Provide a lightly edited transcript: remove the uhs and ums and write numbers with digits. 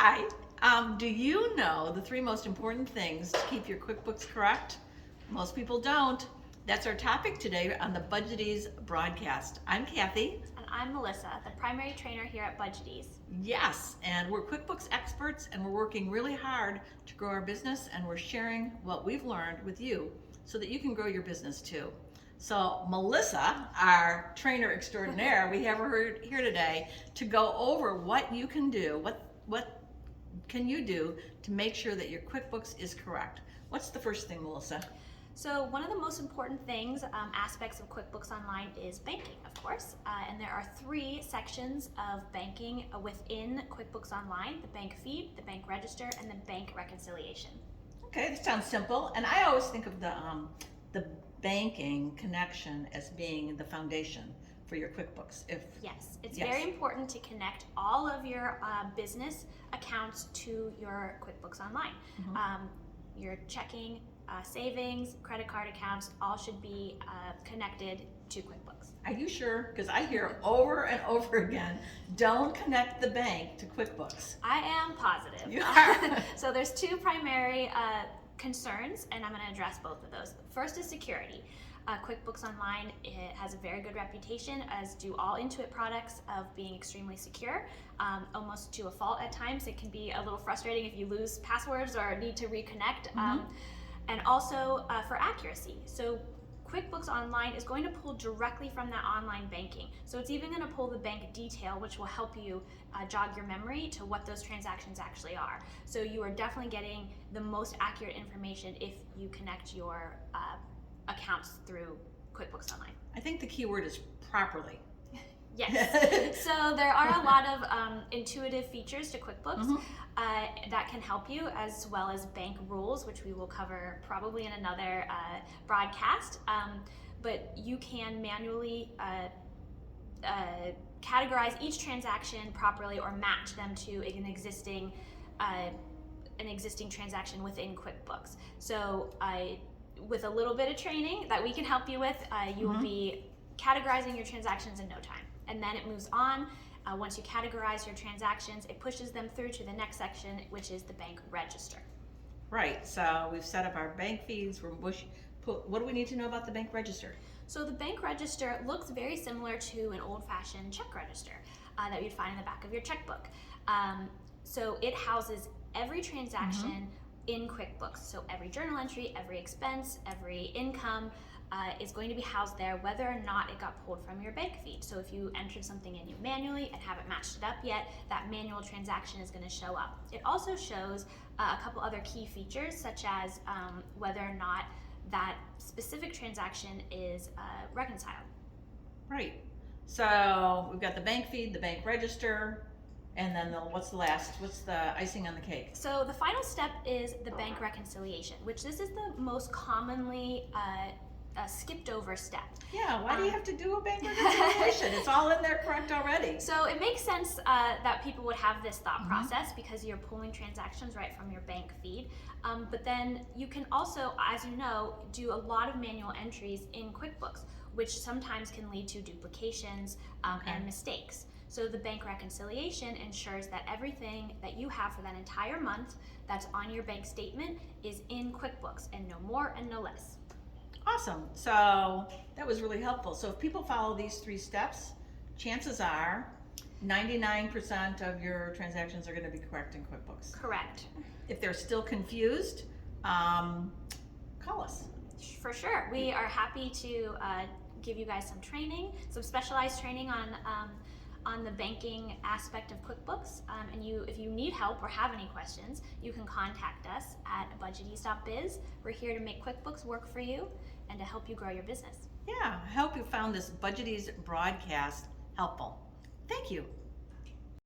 Hi. Do you know the 3 most important things to keep your QuickBooks correct? Most people don't. That's our topic today on the BudgetEase Broadcast. I'm Kathy. And I'm Melissa, the primary trainer here at BudgetEase. Yes, and we're QuickBooks experts, and we're working really hard to grow our business, and we're sharing what we've learned with you so that you can grow your business too. So Melissa, our trainer extraordinaire, we have her here today to go over what you can do, what can you do to make sure that your QuickBooks is correct. What's the first thing, Melissa? So one of the most important things, aspects of QuickBooks Online is banking, of course. And there are 3 sections of banking within QuickBooks Online: the bank feed, the bank register, and the bank reconciliation. Okay, that sounds simple. And I always think of the banking connection as being the foundation for your QuickBooks. Yes, it's very important to connect all of your business accounts to your QuickBooks Online. Mm-hmm. Your checking, savings, credit card accounts, all should be connected to QuickBooks. Are you sure? Because I hear over and over again, don't connect the bank to QuickBooks. I am positive. You are. So there's 2 primary concerns, and I'm going to address both of those. First is security. QuickBooks Online, it has a very good reputation, as do all Intuit products, of being extremely secure, almost to a fault at times. It can be a little frustrating if you lose passwords or need to reconnect. And also for accuracy. So QuickBooks Online is going to pull directly from that online banking. So it's even going to pull the bank detail, which will help you jog your memory to what those transactions actually are. So you are definitely getting the most accurate information if you connect your accounts through QuickBooks Online. I think the key word is properly. Yes. So there are a lot of intuitive features to QuickBooks that can help you, as well as bank rules, which we will cover probably in another broadcast. But you can manually categorize each transaction properly or match them to an existing transaction within QuickBooks. So with a little bit of training that we can help you with, you will be categorizing your transactions in no time. And then it moves on. Once you categorize your transactions, it pushes them through to the next section, which is the bank register. Right, so we've set up our bank feeds. What do we need to know about the bank register? So the bank register looks very similar to an old-fashioned check register that you'd find in the back of your checkbook. So it houses every transaction in QuickBooks. So every journal entry, every expense, every income is going to be housed there, whether or not it got pulled from your bank feed. So if you entered something in manually and haven't matched it up yet, that manual transaction is going to show up. It also shows a couple other key features, such as whether or not that specific transaction is reconciled. Right. So we've got the bank feed, the bank register, and then what's the icing on the cake? So the final step is the bank reconciliation, which this is the most commonly skipped over step. Yeah, why do you have to do a bank reconciliation? It's all in there correct already. So it makes sense that people would have this thought process, because you're pulling transactions right from your bank feed. But then you can also, as you know, do a lot of manual entries in QuickBooks, which sometimes can lead to duplications and mistakes. So the bank reconciliation ensures that everything that you have for that entire month that's on your bank statement is in QuickBooks, and no more and no less. Awesome. So that was really helpful. So if people follow these 3 steps, chances are 99% of your transactions are going to be correct in QuickBooks. Correct. If they're still confused, call us. For sure. We are happy to give you guys some training, some specialized training on the banking aspect of QuickBooks. And if you need help or have any questions, you can contact us at budgetease.biz. We're here to make QuickBooks work for you and to help you grow your business. Yeah, I hope you found this BudgetEase broadcast helpful. Thank you.